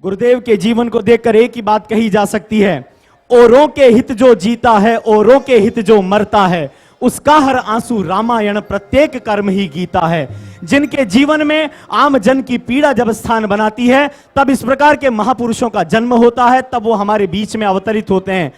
गुरुदेव के जीवन को देखकर एक ही बात कही जा सकती है, औरों के हित जो जीता है, औरों के हित जो मरता है, उसका हर आंसू रामायण, प्रत्येक कर्म ही गीता है। जिनके जीवन में आम जन की पीड़ा जब स्थान बनाती है, तब इस प्रकार के महापुरुषों का जन्म होता है, तब वो हमारे बीच में अवतरित होते हैं।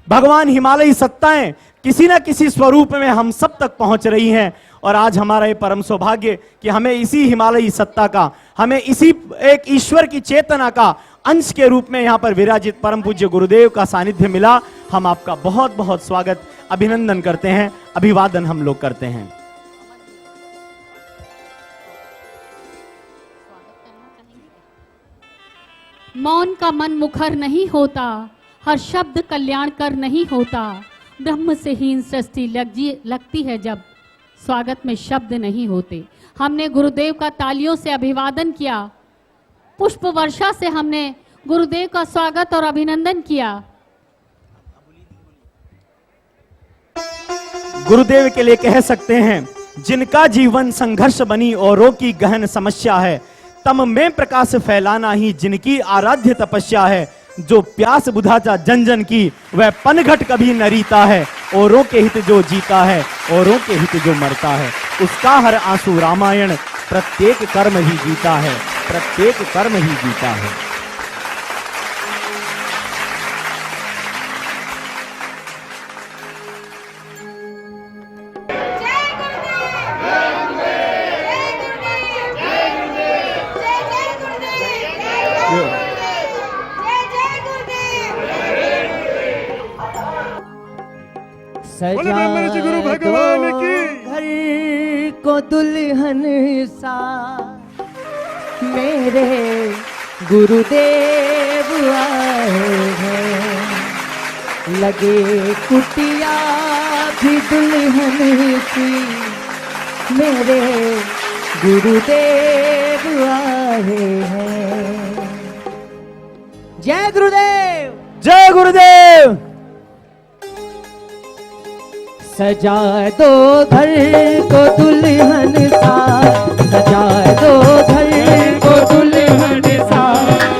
भगवान हिमालयी सत्ताएं किसी ना किसी स्वरूप में हम सब तक पहुंच रही हैं, और आज हमारा ये परम सौभाग्य कि हमें इसी हिमालयी सत्ता का, हमें इसी एक ईश्वर की चेतना का अंश के रूप में यहां पर विराजित परम पूज्य गुरुदेव का सानिध्य मिला। हम आपका बहुत बहुत स्वागत, अभिनंदन करते हैं, अभिवादन हम लोग करते हैं। मौन का मन मुखर नहीं होता, हर शब्द कल्याण कर नहीं होता। ब्रह्म से हीन सृष्टि लगती है जब स्वागत में शब्द नहीं होते। हमने गुरुदेव का तालियों से अभिवादन किया, पुष्प वर्षा से हमने गुरुदेव का स्वागत और अभिनंदन किया। गुरुदेव के लिए कह सकते हैं, जिनका जीवन संघर्ष बनी औरों की गहन समस्या है, तम में प्रकाश फैलाना ही जिनकी आराध्य तपस्या है। जो प्यास बुझाता जन जन की, वह पनघट कभी न रीता है। औरों के हित जो जीता है, औरों के हित जो मरता है, उसका हर आंसू रामायण, प्रत्येक कर्म ही गीता है, प्रत्येक कर्म ही गीता है। सजा गुरु भगवान की घर को दुल्हन सा, मेरे गुरुदेव आए हैं। लगे कुटिया भी दुल्हन सी, मेरे गुरुदेव आए हैं। जय गुरुदेव, जय गुरुदेव। सजाए दो घर को दुल्हन सा, सजाए दो घर को दुल्हन सा,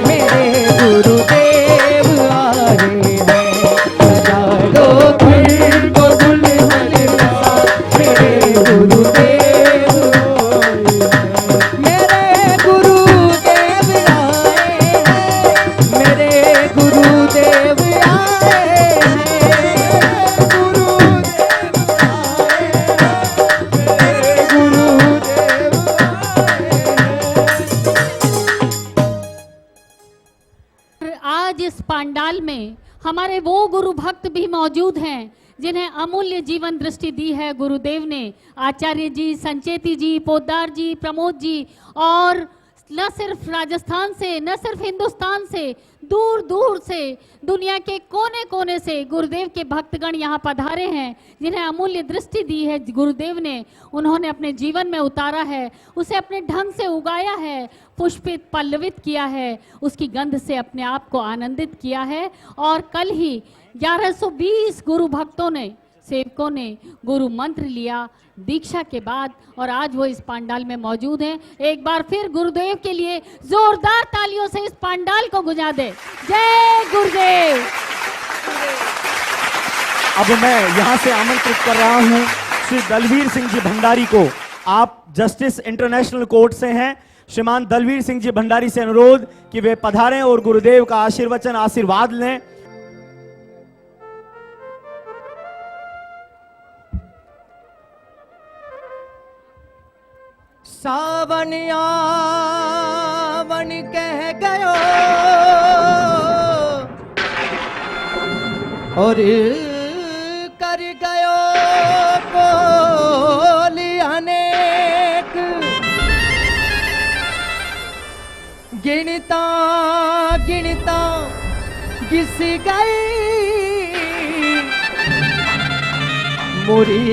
मेरे गुरुदेव आए हैं। सजाए दो घर को दुल्हन सा, मेरे गुरुदेव मेरे गुरुदेव आए हैं, मेरे गुरुदेव आए हैं। आज इस पंडाल में हमारे वो गुरु भक्त भी मौजूद हैं जिन्हें अमूल्य जीवन दृष्टि दी है गुरुदेव ने। आचार्य जी, संचेती जी, पोद्दार जी, प्रमोद जी, और न सिर्फ राजस्थान से, न सिर्फ हिंदुस्तान से, दूर दूर से, दुनिया के कोने कोने से गुरुदेव के भक्तगण यहाँ पधारे हैं, जिन्हें अमूल्य दृष्टि दी है गुरुदेव ने। उन्होंने अपने जीवन में उतारा है, उसे अपने ढंग से उगाया है, पुष्पित पल्लवित किया है, उसकी गंध से अपने आप को आनंदित किया है। और कल ही 1120 गुरु भक्तों ने, सेवकों ने गुरु मंत्र लिया दीक्षा के बाद, और आज वो इस पंडाल में मौजूद हैं। एक बार फिर गुरुदेव के लिए जोरदार तालियों से इस पंडाल को गुंजा दे। जय गुरुदेव। अब मैं यहां से आमंत्रित कर रहा हूं श्री दलवीर सिंह जी भंडारी को। आप जस्टिस इंटरनेशनल कोर्ट से हैं। श्रीमान दलवीर सिंह जी भंडारी से अनुरोध कि वे पधारें और गुरुदेव का आशीर्वचन, आशीर्वाद लें। सावन आवन कह गयो और कर गयो बोली अनेक, गिनता गिनता घिस गई मुरी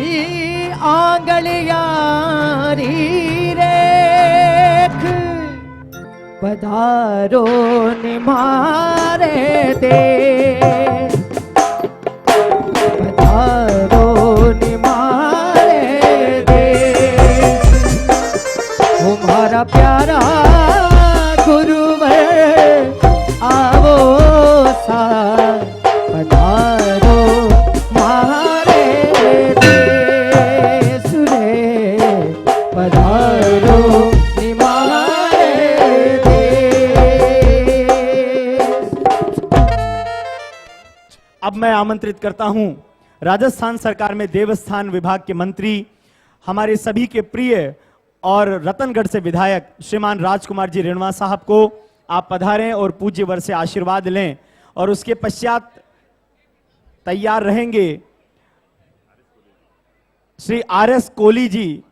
आंगलियारी रेख। पधारो निमारे दे, पधारो निमारे दे, तुम्हारा प्यारा गुरुवर आमंत्रित करता हूं राजस्थान सरकार में देवस्थान विभाग के मंत्री, हमारे सभी के प्रिय और रतनगढ़ से विधायक श्रीमान राजकुमार जी रिणवा साहब को। आप पधारें और पूज्य वर से आशीर्वाद लें। और उसके पश्चात तैयार रहेंगे श्री RS कोहली जी।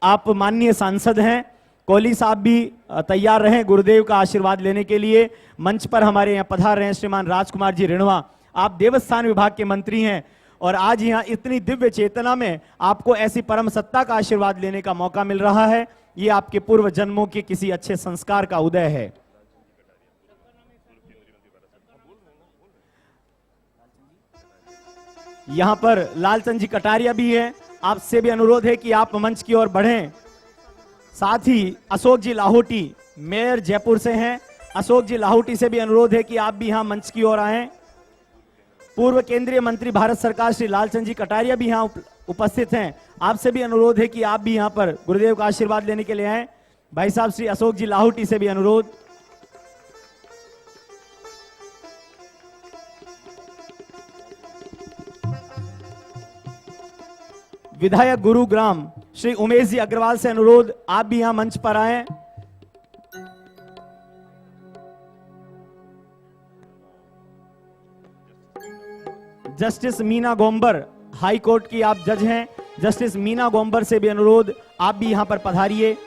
आप माननीय सांसद हैं, कोहली साहब भी तैयार रहें गुरुदेव का आशीर्वाद लेने के लिए। मंच पर हमारे यहाँ पधार रहे हैं श्रीमान राजकुमार जी रिणवा। आप देवस्थान विभाग के मंत्री हैं और आज यहाँ इतनी दिव्य चेतना में आपको ऐसी परम सत्ता का आशीर्वाद लेने का मौका मिल रहा है। ये आपके पूर्व जन्मों के किसी अच्छे संस्कार का उदय है। यहां पर लालचंद जी कटारिया भी हैं। आपसे भी अनुरोध है कि आप मंच की ओर बढ़ें। साथ ही अशोक जी लाहौटी मेयर जयपुर से हैं। अशोक जी लाहौटी से भी अनुरोध है कि आप भी यहां मंच की ओर आएं। पूर्व केंद्रीय मंत्री भारत सरकार श्री लालचंद जी कटारिया भी यहां उपस्थित हैं। आपसे भी अनुरोध है कि आप भी यहां पर गुरुदेव का आशीर्वाद लेने के लिए आएं। भाई साहब श्री अशोक जी लाहौटी से भी अनुरोध। विधायक गुरुग्राम श्री उमेश जी अग्रवाल से अनुरोध, आप भी यहां मंच पर आएं। Justice Meena Gomber high court की आप जज हैं। जस्टिस मीना गोम्बर से भी अनुरोध, आप भी यहां पर पधारिए।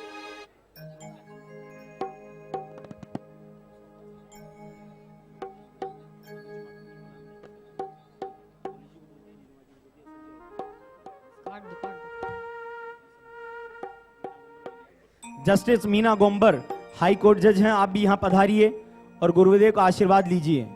Justice Meena Gomber high court जज हैं, आप भी यहां पधारिए और गुरुदेव का आशीर्वाद लीजिए।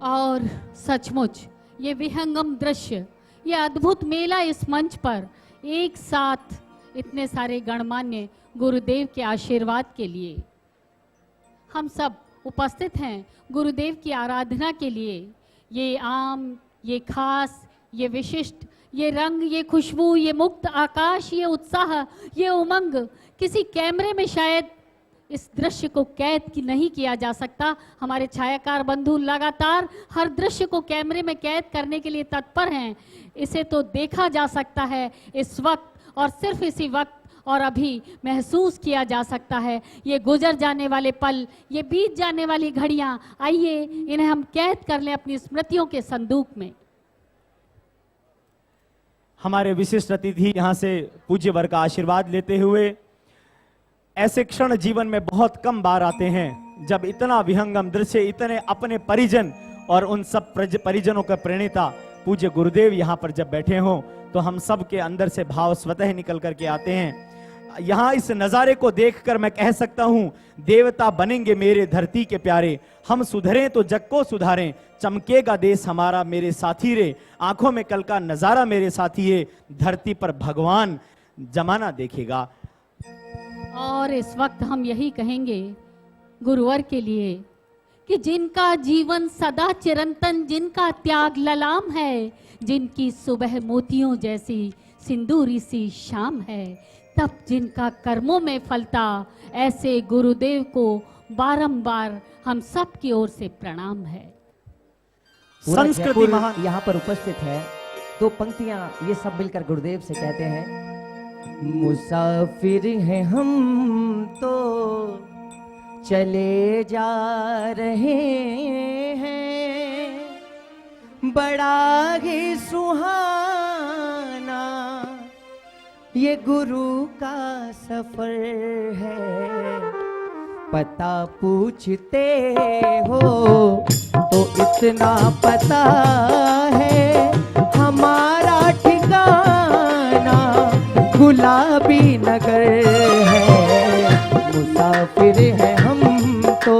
और सचमुच ये विहंगम दृश्य, ये अद्भुत मेला इस मंच पर एक साथ इतने सारे गणमान्य गुरुदेव के आशीर्वाद के लिए हम सब उपस्थित हैं गुरुदेव की आराधना के लिए। ये आम, ये खास, ये विशिष्ट, ये रंग, ये खुशबू, ये मुक्त आकाश, ये उत्साह, ये उमंग किसी कैमरे में शायद इस दृश्य को कैद की नहीं किया जा सकता। हमारे छायाकार बंधु लगातार हर दृश्य को कैमरे में कैद करने के लिए तत्पर हैं। इसे तो देखा जा सकता है इस वक्त और सिर्फ इसी वक्त और अभी महसूस किया जा सकता है। ये गुजर जाने वाले पल, ये बीत जाने वाली घड़ियां, आइए इन्हें हम कैद कर लें अपनी स्मृतियों के संदूक में। हमारे विशिष्ट अतिथि यहां से पूज्य वर का आशीर्वाद लेते हुए, ऐसे क्षण जीवन में बहुत कम बार आते हैं जब इतना विहंगम दृश्य, इतने अपने परिजन और उन सब परिजनों का प्रणेता पूज्य गुरुदेव यहां पर जब बैठे हों तो हम सब के अंदर से भाव स्वतः निकल करके आते हैं। यहां इस नजारे को देखकर मैं कह सकता हूं, देवता बनेंगे मेरे धरती के प्यारे, हम सुधरें तो जग को सुधारें, चमकेगा देश हमारा मेरे साथी रे, आंखों में कल का नजारा मेरे साथी है, धरती पर भगवान जमाना देखेगा। और इस वक्त हम यही कहेंगे गुरुवर के लिए कि जिनका जीवन सदा चिरंतन, जिनका त्याग ललाम है, जिनकी सुबह मोतियों जैसी सिंदूरी सी शाम है, तब जिनका कर्मों में फलता, ऐसे गुरुदेव को बारंबार हम सब की ओर से प्रणाम है। संस्कृति महान यहाँ पर उपस्थित है। दो पंक्तियां ये सब मिलकर गुरुदेव से कहते हैं। मुसाफिर हैं हम तो चले जा रहे हैं, बड़ा ही सुहाना ये गुरु का सफर है। पता पूछते हो तो इतना पता है, हमारा ठिकाना गुलाबी नगर है। मुसाफिर हैं हम तो।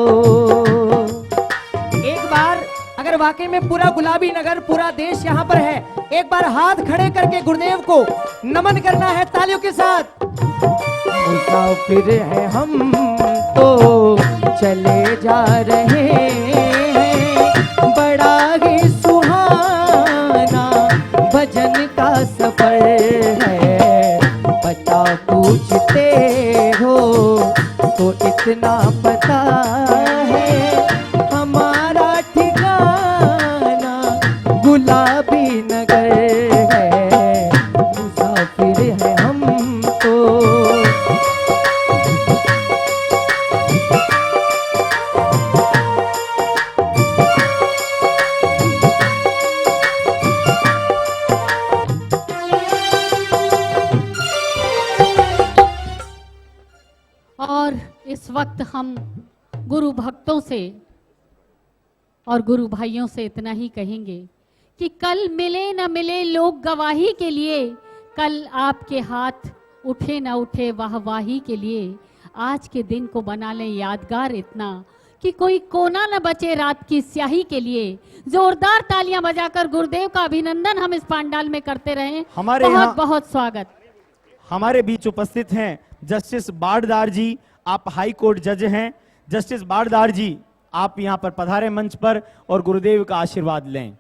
एक बार अगर वाकई में पूरा गुलाबी नगर, पूरा देश यहाँ पर है, एक बार हाथ खड़े करके गुरुदेव को नमन करना है तालियों के साथ। मुसाफिर हैं हम तो चले जा रहे हैं, बड़ा ही सुहाना भजन का सफर है। पता पूछते हो तो है हमारा ठिकाना गुलाबी नगर है, मुसाफिर है हम तो। और इस वक्त हम गुरु भक्तों से और गुरु भाइयों से इतना ही कहेंगे कि कल मिले न मिले लोग गवाही के लिए, कल आपके हाथ उठे न उठे वाहवाही के लिए, आज के दिन को बना लें यादगार इतना कि कोई कोना न बचे रात की स्याही के लिए। जोरदार तालियां बजाकर गुरुदेव का अभिनंदन हम इस पंडाल में करते रहें। हमारे बहुत बहुत स्वागत। हमारे बीच उपस्थित हैं जस्टिस बाड़दार जी, आप हाई कोर्ट जज हैं। जस्टिस बाड़दार जी, आप यहां पर पधारे मंच पर और गुरुदेव का आशीर्वाद लें।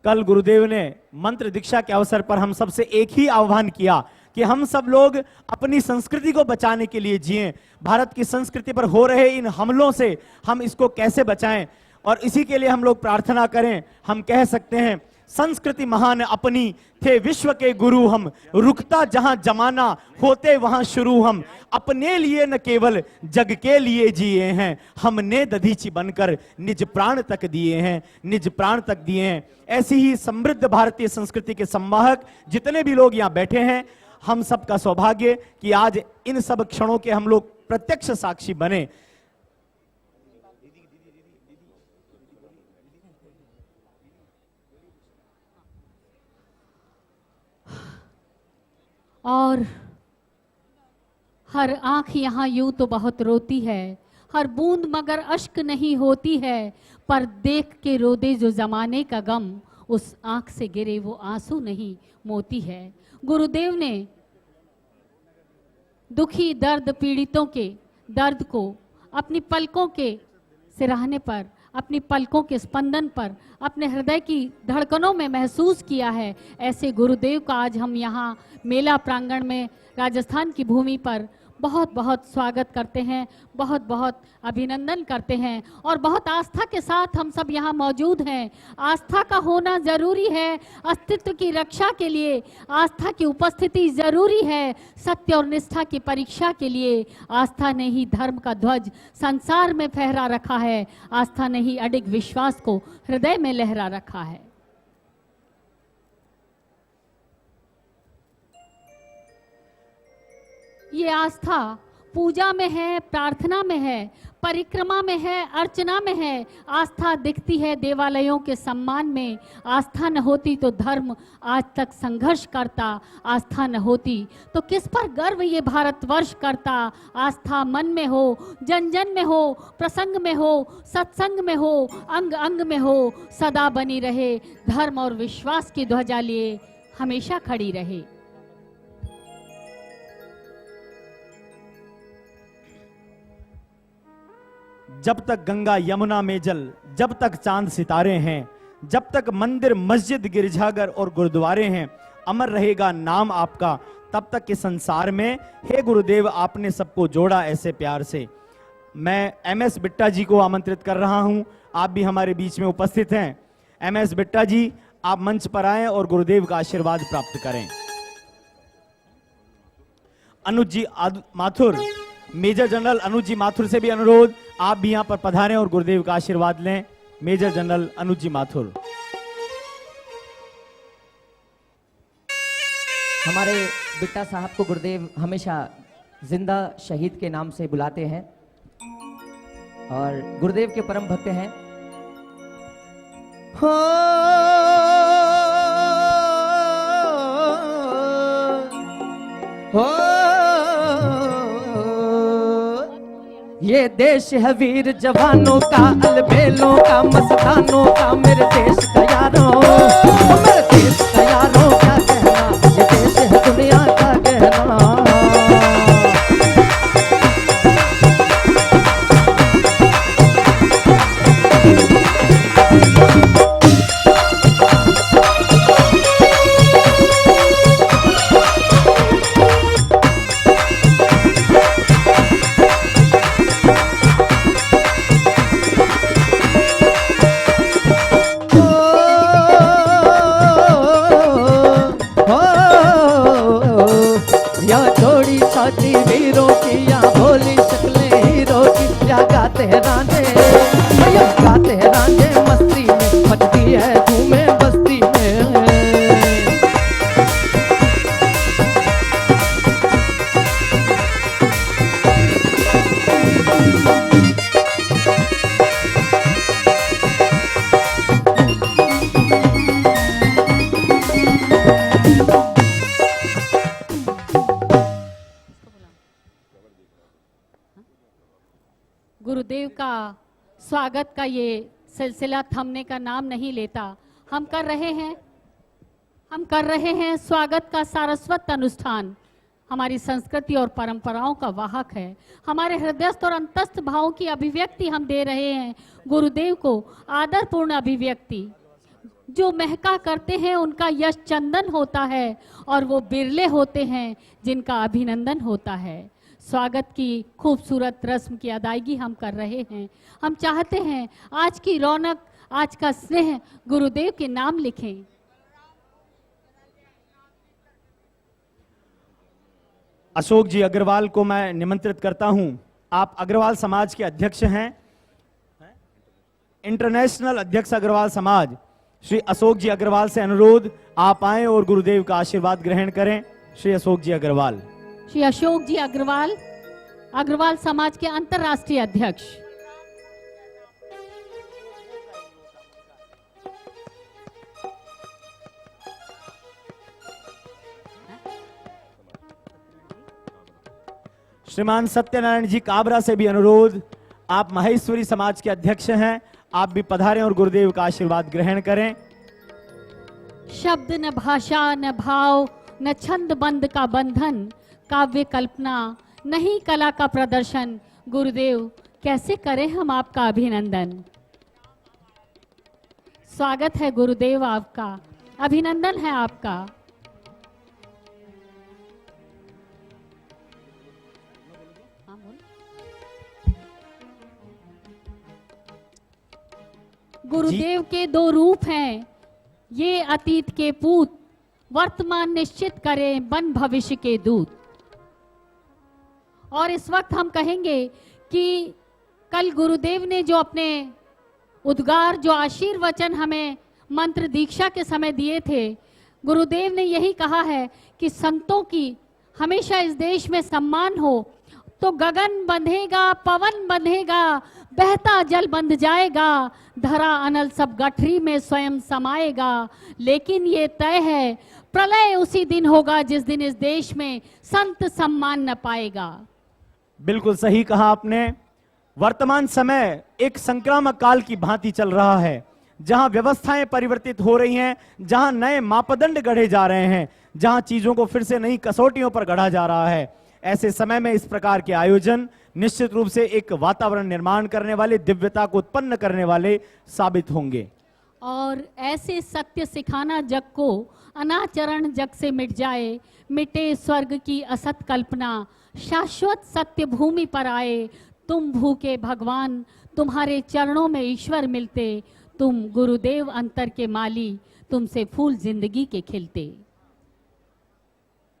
कल गुरुदेव ने मंत्र दीक्षा के अवसर पर हम सबसे एक ही आह्वान किया कि हम सब लोग अपनी संस्कृति को बचाने के लिए जिएं। भारत की संस्कृति पर हो रहे इन हमलों से हम इसको कैसे बचाएं, और इसी के लिए हम लोग प्रार्थना करें। हम कह सकते हैं संस्कृति महान अपनी, थे विश्व के गुरु हम, रुकता जहां जमाना होते वहां शुरू हम, अपने लिए न केवल जग के लिए जिए हैं, हमने दधीची बनकर निज प्राण तक दिए हैं, निज प्राण तक दिए हैं। ऐसी ही समृद्ध भारतीय संस्कृति के संवाहक जितने भी लोग यहां बैठे हैं, हम सब का सौभाग्य कि आज इन सब क्षणों के हम लोग प्रत्यक्ष साक्षी बने। और हर आंख यहाँ यूं तो बहुत रोती है, हर बूंद मगर अश्क नहीं होती है, पर देख के रो दे जो जमाने का गम, उस आंख से गिरे वो आंसू नहीं मोती है। गुरुदेव ने दुखी दर्द पीड़ितों के दर्द को अपनी पलकों के सिरहाने पर, अपनी पलकों के स्पंदन पर, अपने हृदय की धड़कनों में महसूस किया है। ऐसे गुरुदेव का आज हम यहाँ मेला प्रांगण में राजस्थान की भूमि पर बहुत बहुत स्वागत करते हैं, बहुत बहुत अभिनंदन करते हैं और बहुत आस्था के साथ हम सब यहाँ मौजूद हैं। आस्था का होना जरूरी है अस्तित्व की रक्षा के लिए, आस्था की उपस्थिति जरूरी है सत्य और निष्ठा की परीक्षा के लिए। आस्था ने ही धर्म का ध्वज संसार में फहरा रखा है, आस्था ने ही अडिग विश्वास को हृदय में लहरा रखा है। ये आस्था पूजा में है, प्रार्थना में है, परिक्रमा में है, अर्चना में है। आस्था दिखती है देवालयों के सम्मान में। आस्था न होती तो धर्म आज तक संघर्ष करता, आस्था न होती तो किस पर गर्व ये भारतवर्ष करता। आस्था मन में हो, जन जन में हो, प्रसंग में हो, सत्संग में हो, अंग अंग में हो, सदा बनी रहे। धर्म और विश्वास की ध्वजा लिए हमेशा खड़ी रहे। जब तक गंगा यमुना में जल, जब तक चांद सितारे हैं, जब तक मंदिर मस्जिद गिरजाघर और गुरुद्वारे हैं, अमर रहेगा नाम आपका तब तक के संसार में। हे गुरुदेव, आपने सबको जोड़ा ऐसे प्यार से। मैं एमएस बिट्टा जी को आमंत्रित कर रहा हूं, आप भी हमारे बीच में उपस्थित हैं। एमएस बिट्टा जी, आप मंच पर आएं और गुरुदेव का आशीर्वाद प्राप्त करें। अनुज जी माथुर, मेजर जनरल अनुज जी माथुर से भी अनुरोध, आप भी यहां पर पधारें और गुरुदेव का आशीर्वाद लें। मेजर जनरल अनुज जी माथुर। हमारे बिट्टा साहब को गुरुदेव हमेशा जिंदा शहीद के नाम से बुलाते हैं और गुरुदेव के परम भक्त हैं। हो ये देश है वीर जवानों का, अलबेलों का, मस्तानों का, मेरे देश का यारों, मेरे देश का यारों, क्या कहना, ये देश है दुनिया का गहना। गुरुदेव का स्वागत का ये सिलसिला थमने का नाम नहीं लेता। हम कर रहे हैं स्वागत का सारस्वत अनुष्ठान। हमारी संस्कृति और परंपराओं का वाहक है। हमारे हृदयस्थ और अंतस्थ भावों की अभिव्यक्ति हम दे रहे हैं गुरुदेव को, आदरपूर्ण अभिव्यक्ति। जो महका करते हैं उनका यश चंदन होता है और वो बिरले होते हैं जिनका अभिनंदन होता है। स्वागत की खूबसूरत रस्म की अदायगी हम कर रहे हैं। हम चाहते हैं आज की रौनक, आज का स्नेह गुरुदेव के नाम लिखें। अशोक जी अग्रवाल को मैं निमंत्रित करता हूं। आप अग्रवाल समाज के अध्यक्ष हैं, इंटरनेशनल अध्यक्ष अग्रवाल समाज। श्री अशोक जी अग्रवाल से अनुरोध, आप आएं और गुरुदेव का आशीर्वाद ग्रहण करें। श्री अशोक जी अग्रवाल। श्री अशोक जी अग्रवाल, अग्रवाल समाज के अंतर्राष्ट्रीय अध्यक्ष। श्रीमान सत्यनारायण जी काबरा से भी अनुरोध, आप महेश्वरी समाज के अध्यक्ष हैं, आप भी पधारें और गुरुदेव का आशीर्वाद ग्रहण करें। शब्द न भाषा न भाव न छंद बंद का बंधन, काव्य कल्पना नहीं कला का प्रदर्शन। गुरुदेव कैसे करें हम आपका अभिनंदन। स्वागत है गुरुदेव आपका, अभिनंदन है आपका। गुरुदेव के दो रूप हैं, ये अतीत के पूत, वर्तमान निश्चित करें बन भविष्य के दूत। और इस वक्त हम कहेंगे कि कल गुरुदेव ने जो अपने उद्गार, जो आशीर्वचन हमें मंत्र दीक्षा के समय दिए थे, गुरुदेव ने यही कहा है कि संतों की हमेशा इस देश में सम्मान हो। तो गगन बंधेगा, पवन बंधेगा, बहता जल बंध जाएगा, धरा अनल सब गठरी में स्वयं समाएगा। लेकिन ये तय है प्रलय उसी दिन होगा जिस दिन इस देश में संत सम्मान न पाएगा। बिल्कुल सही कहा आपने। वर्तमान समय एक संक्रामक काल की भांति चल रहा है, जहां व्यवस्थाएं परिवर्तित हो रही हैं, जहां नए मापदंड गढ़े जा रहे हैं, जहां चीजों को फिर से नई कसौटियों पर गढ़ा जा रहा है। ऐसे समय में इस प्रकार के आयोजन निश्चित रूप से एक वातावरण निर्माण करने वाले, दिव्यता को उत्पन्न करने वाले साबित होंगे। और ऐसे सत्य सिखाना जग को, अनाचरण जग से मिट जाए, मिटे स्वर्ग की असत कल्पना, शाश्वत सत्य भूमि पर आए। तुम भूखे भगवान, तुम्हारे चरणों में ईश्वर मिलते, तुम गुरुदेव अंतर के माली, तुमसे फूल जिंदगी के खिलते।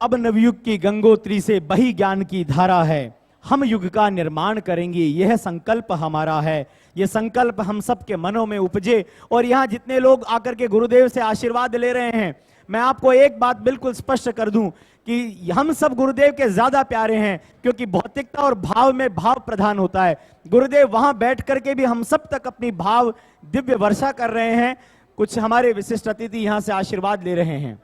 अब नवयुग की गंगोत्री से बही ज्ञान की धारा है, हम युग का निर्माण करेंगे, यह संकल्प हमारा है। यह संकल्प हम सबके मनों में उपजे। और यहाँ जितने लोग आकर के गुरुदेव से आशीर्वाद ले रहे हैं, मैं आपको एक बात बिल्कुल स्पष्ट कर दूं कि हम सब गुरुदेव के ज्यादा प्यारे हैं, क्योंकि भौतिकता और भाव में भाव प्रधान होता है। गुरुदेव वहां बैठ करके भी हम सब तक अपनी भाव दिव्य वर्षा कर रहे हैं। कुछ हमारे विशिष्ट अतिथि यहां से आशीर्वाद ले रहे हैं।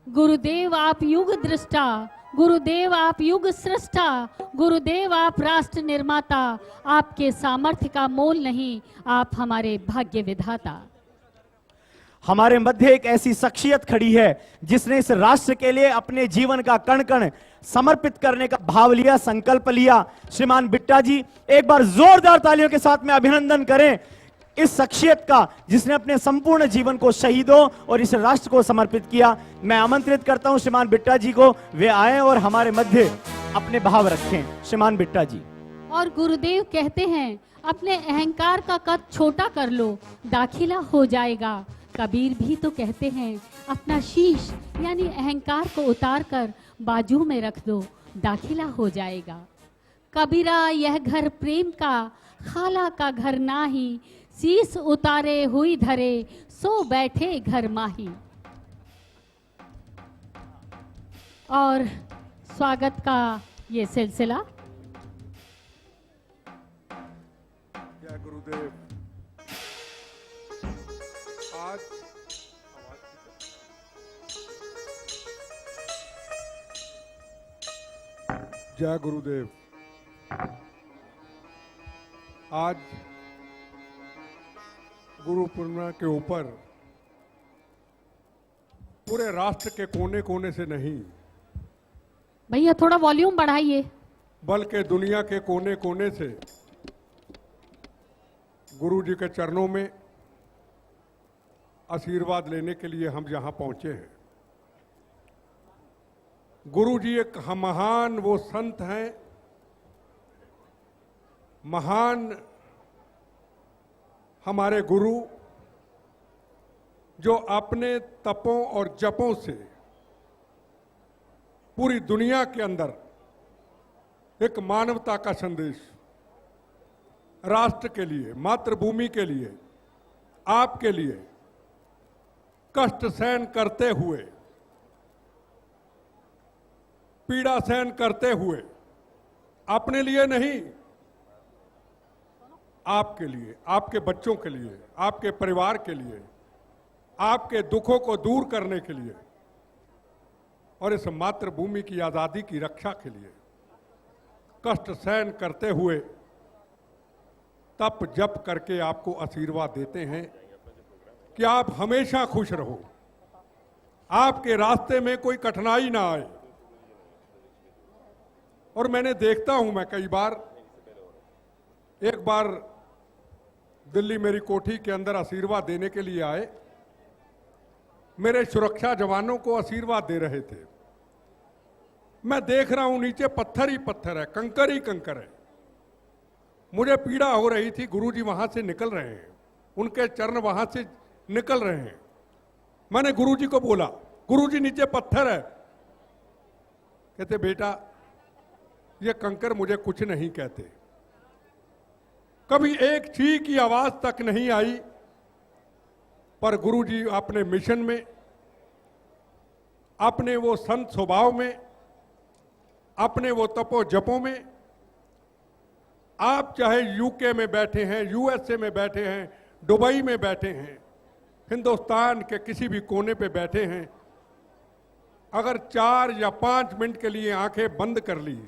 गुरुदेव आप युग दृष्टा, गुरुदेव आप युग सृष्टा, गुरुदेव आप राष्ट्र निर्माता, आपके सामर्थ्य का मोल नहीं, आप हमारे भाग्य विधाता। हमारे मध्य एक ऐसी शख्सियत खड़ी है जिसने इस राष्ट्र के लिए अपने जीवन का कण कण समर्पित करने का भाव लिया, संकल्प लिया। श्रीमान बिट्टा जी, एक बार जोरदार तालियों के साथ में अभिनंदन करें इस शख्सियत का जिसने अपने संपूर्ण जीवन को शहीदों और इस राष्ट्र को समर्पित किया। मैं आमंत्रित करता हूं श्रीमान बिट्टा जी को, वे आए और हमारे मध्य अपने भाव रखें। श्रीमान बिट्टा जी। और गुरुदेव कहते हैं अपने अहंकार का कद छोटा कर लो, दाखिला हो जाएगा। कबीर भी तो कहते हैं अपना शीश यानी अहंकार को उतार कर बाजू में रख दो, दाखिला हो जाएगा। कबीरा यह घर प्रेम का, खाला का घर नाही, शीस उतारे हुई धरे, सो बैठे घर माही। और स्वागत का ये सिलसिला। जय गुरुदेव। आज जय गुरुदेव। आज गुरु पूर्णिमा के ऊपर पूरे राष्ट्र के कोने कोने से नहीं भैया थोड़ा वॉल्यूम बढ़ाइए। बल्कि दुनिया के कोने कोने से गुरु जी के चरणों में आशीर्वाद लेने के लिए हम यहां पहुंचे हैं। गुरु जी एक महान वो संत हैं, महान हमारे गुरु जो अपने तपों और जपों से पूरी दुनिया के अंदर एक मानवता का संदेश राष्ट्र के लिए, मातृभूमि के लिए, आपके लिए कष्ट सहन करते हुए, पीड़ा सहन करते हुए, अपने लिए नहीं, आपके लिए, आपके बच्चों के लिए, आपके परिवार के लिए, आपके दुखों को दूर करने के लिए और इस मातृभूमि की आजादी की रक्षा के लिए कष्ट सहन करते हुए तप जप करके आपको आशीर्वाद देते हैं कि आप हमेशा खुश रहो, आपके रास्ते में कोई कठिनाई ना आए। और मैंने देखता हूं, मैं कई बार, एक बार दिल्ली मेरी कोठी के अंदर आशीर्वाद देने के लिए आए, मेरे सुरक्षा जवानों को आशीर्वाद दे रहे थे। मैं देख रहा हूं नीचे पत्थर ही पत्थर है, कंकर ही कंकर है। मुझे पीड़ा हो रही थी, गुरुजी वहां से निकल रहे हैं, उनके चरण वहां से निकल रहे हैं। मैंने गुरुजी को बोला, गुरुजी नीचे पत्थर है। कहते बेटा ये कंकर मुझे कुछ नहीं कहते। कभी एक ची की आवाज तक नहीं आई, पर गुरुजी अपने मिशन में, अपने वो संत स्वभाव में, अपने वो तपो जपों में, आप चाहे यूके में बैठे हैं, यूएसए में बैठे हैं, दुबई में बैठे हैं, हिंदुस्तान के किसी भी कोने पे बैठे हैं, अगर 4 या 5 मिनट के लिए आंखें बंद कर ली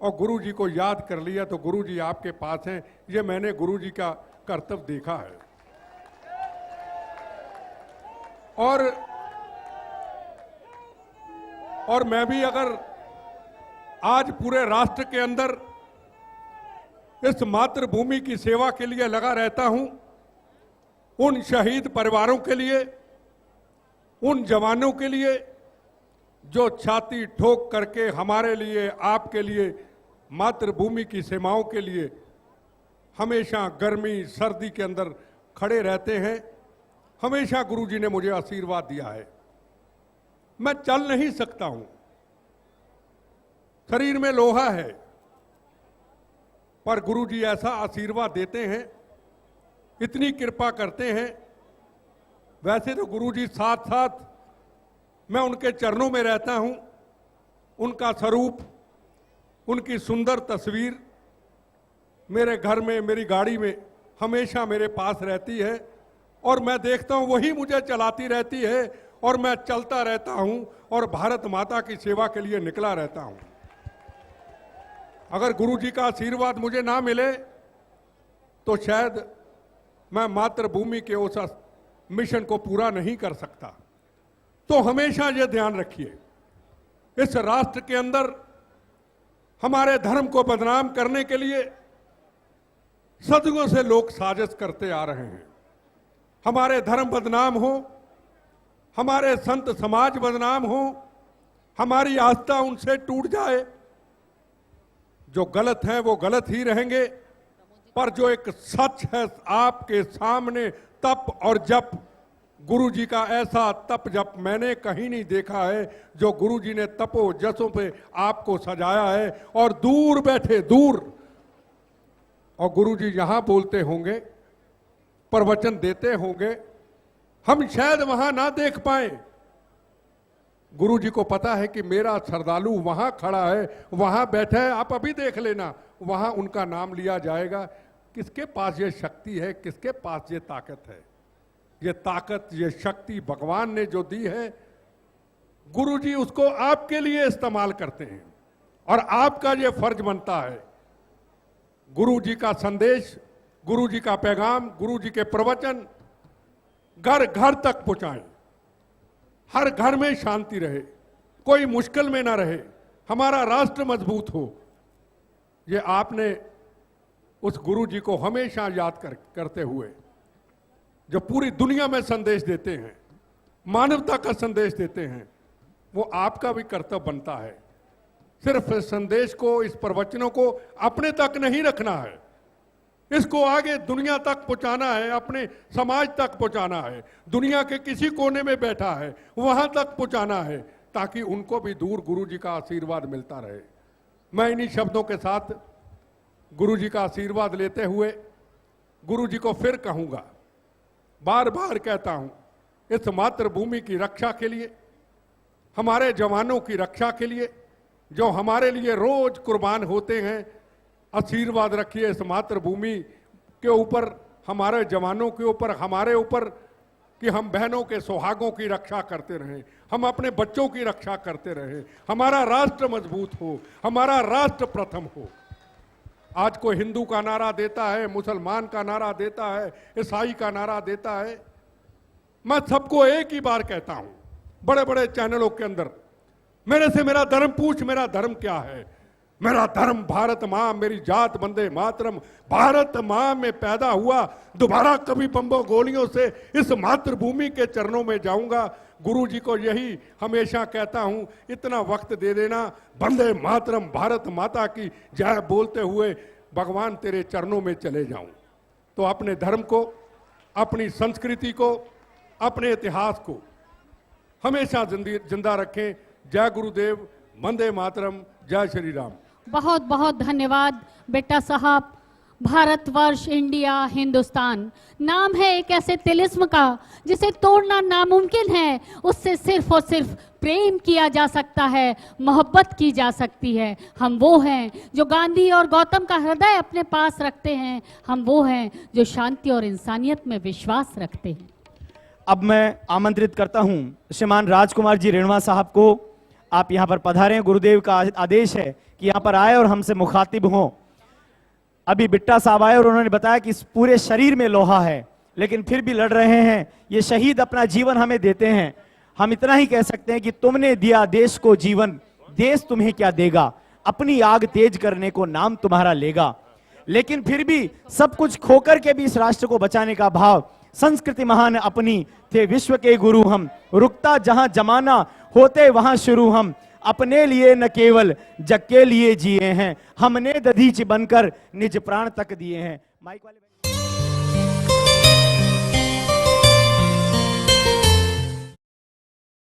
और गुरुजी को याद कर लिया तो गुरुजी आपके पास हैं। ये मैंने गुरुजी का कर्तव्य देखा है। और मैं भी अगर आज पूरे राष्ट्र के अंदर इस मातृभूमि की सेवा के लिए लगा रहता हूं, उन शहीद परिवारों के लिए, उन जवानों के लिए जो छाती ठोक करके हमारे लिए, आपके लिए, मातृभूमि की सेवाओं के लिए हमेशा गर्मी सर्दी के अंदर खड़े रहते हैं, हमेशा गुरुजी ने मुझे आशीर्वाद दिया है। मैं चल नहीं सकता हूं, शरीर में लोहा है, पर गुरुजी ऐसा आशीर्वाद देते हैं, इतनी कृपा करते हैं। वैसे तो गुरुजी साथ साथ मैं उनके चरणों में रहता हूं, उनका स्वरूप, उनकी सुंदर तस्वीर मेरे घर में, मेरी गाड़ी में हमेशा मेरे पास रहती है और मैं देखता हूं वही मुझे चलाती रहती है और मैं चलता रहता हूं और भारत माता की सेवा के लिए निकला रहता हूं। अगर गुरुजी का आशीर्वाद मुझे ना मिले तो शायद मैं मातृभूमि के उस मिशन को पूरा नहीं कर सकता। तो हमेशा यह ध्यान रखिए, इस राष्ट्र के अंदर हमारे धर्म को बदनाम करने के लिए सदियों से लोग साजिश करते आ रहे हैं। हमारे धर्म बदनाम हो, हमारे संत समाज बदनाम हो, हमारी आस्था उनसे टूट जाए। जो गलत है वो गलत ही रहेंगे, पर जो एक सच है आपके सामने, तप और जप, गुरुजी का ऐसा तप जप मैंने कहीं नहीं देखा है जो गुरुजी ने तपो जसों पे आपको सजाया है। और दूर बैठे, दूर, और गुरुजी यहां बोलते होंगे, प्रवचन देते होंगे, हम शायद वहां ना देख पाए। गुरुजी को पता है कि मेरा श्रद्धालु वहां खड़ा है, वहां बैठा है, आप अभी देख लेना, वहां उनका नाम लिया जाएगा। किसके पास ये शक्ति है, किसके पास ये ताकत है? ये ताकत, ये शक्ति भगवान ने जो दी है, गुरुजी उसको आपके लिए इस्तेमाल करते हैं और आपका ये फर्ज बनता है गुरुजी का संदेश गुरु जी का पैगाम, गुरु जी के प्रवचन घर घर तक पहुंचाएं। हर घर में शांति रहे, कोई मुश्किल में ना रहे, हमारा राष्ट्र मजबूत हो। ये आपने उस गुरु जी को हमेशा याद करते हुए जो पूरी दुनिया में संदेश देते हैं, मानवता का संदेश देते हैं, वो आपका भी कर्तव्य बनता है। सिर्फ इस संदेश को, इस प्रवचनों को अपने तक नहीं रखना है, इसको आगे दुनिया तक पहुंचाना है, अपने समाज तक पहुंचाना है, दुनिया के किसी कोने में बैठा है वहां तक पहुंचाना है, ताकि उनको भी दूर गुरु जी का आशीर्वाद मिलता रहे। मैं इन्हीं शब्दों के साथ गुरु जी का आशीर्वाद लेते हुए गुरु जी को फिर कहूंगा, बार बार कहता हूं, इस मातृभूमि की रक्षा के लिए, हमारे जवानों की रक्षा के लिए जो हमारे लिए रोज कुर्बान होते हैं, आशीर्वाद रखिए इस मातृभूमि के ऊपर, हमारे जवानों के ऊपर, हमारे ऊपर, कि हम बहनों के सुहागों की रक्षा करते रहें, हम अपने बच्चों की रक्षा करते रहें, हमारा राष्ट्र मजबूत हो, हमारा राष्ट्र प्रथम हो। आज कोई हिंदू का नारा देता है, मुसलमान का नारा देता है, ईसाई का नारा देता है। मैं सबको एक ही बार कहता हूं, बड़े बड़े चैनलों के अंदर मेरे से मेरा धर्म पूछ, मेरा धर्म क्या है? मेरा धर्म भारत मां, मेरी जात वंदे मातरम, भारत मां में पैदा हुआ, दोबारा कभी बम्बों गोलियों से इस मातृभूमि के चरणों में जाऊंगा। गुरु जी को यही हमेशा कहता हूं, इतना वक्त दे देना, वंदे मातरम, भारत माता की जय बोलते हुए भगवान तेरे चरणों में चले जाऊं। तो अपने धर्म को, अपनी संस्कृति को, अपने इतिहास को हमेशा जिंदा रखें। जय गुरुदेव, वंदे मातरम, जय श्री राम। बहुत बहुत धन्यवाद बेटा साहब। भारतवर्ष, इंडिया, हिंदुस्तान नाम है एक ऐसे तिलिस्म का जिसे तोड़ना नामुमकिन है। उससे सिर्फ और सिर्फ प्रेम किया जा सकता है, मोहब्बत की जा सकती है। हम वो हैं जो गांधी और गौतम का हृदय अपने पास रखते हैं। हम वो हैं जो शांति और इंसानियत में विश्वास रखते हैं। अब मैं आमंत्रित करता हूं श्रीमान राजकुमार जी रेणुआ साहब को, आप यहां पर पधारें। गुरुदेव का आदेश है कि यहां पर आए और हमसे मुखातिब हों। अभी बिट्टा साहब आए और उन्होंने बताया कि इस पूरे शरीर में लोहा है, लेकिन फिर भी लड़ रहे हैं। ये शहीद अपना जीवन हमें देते हैं। हम इतना ही कह सकते हैं कि तुमने दिया देश को जीवन, देश तुम्हें क्या देगा, अपनी आग तेज करने को नाम तुम्हारा लेगा। लेकिन फिर भी सब कुछ खोकर के भी इस राष्ट्र को बचाने का भाव, संस्कृति महान अपनी, थे विश्व के गुरु हम, रुकता जहां जमाना, होते वहां शुरू हम। अपने लिए न केवल जग के लिए जिए हैं, हमने दधीच बनकर निज प्राण तक दिए हैं। माइक वाले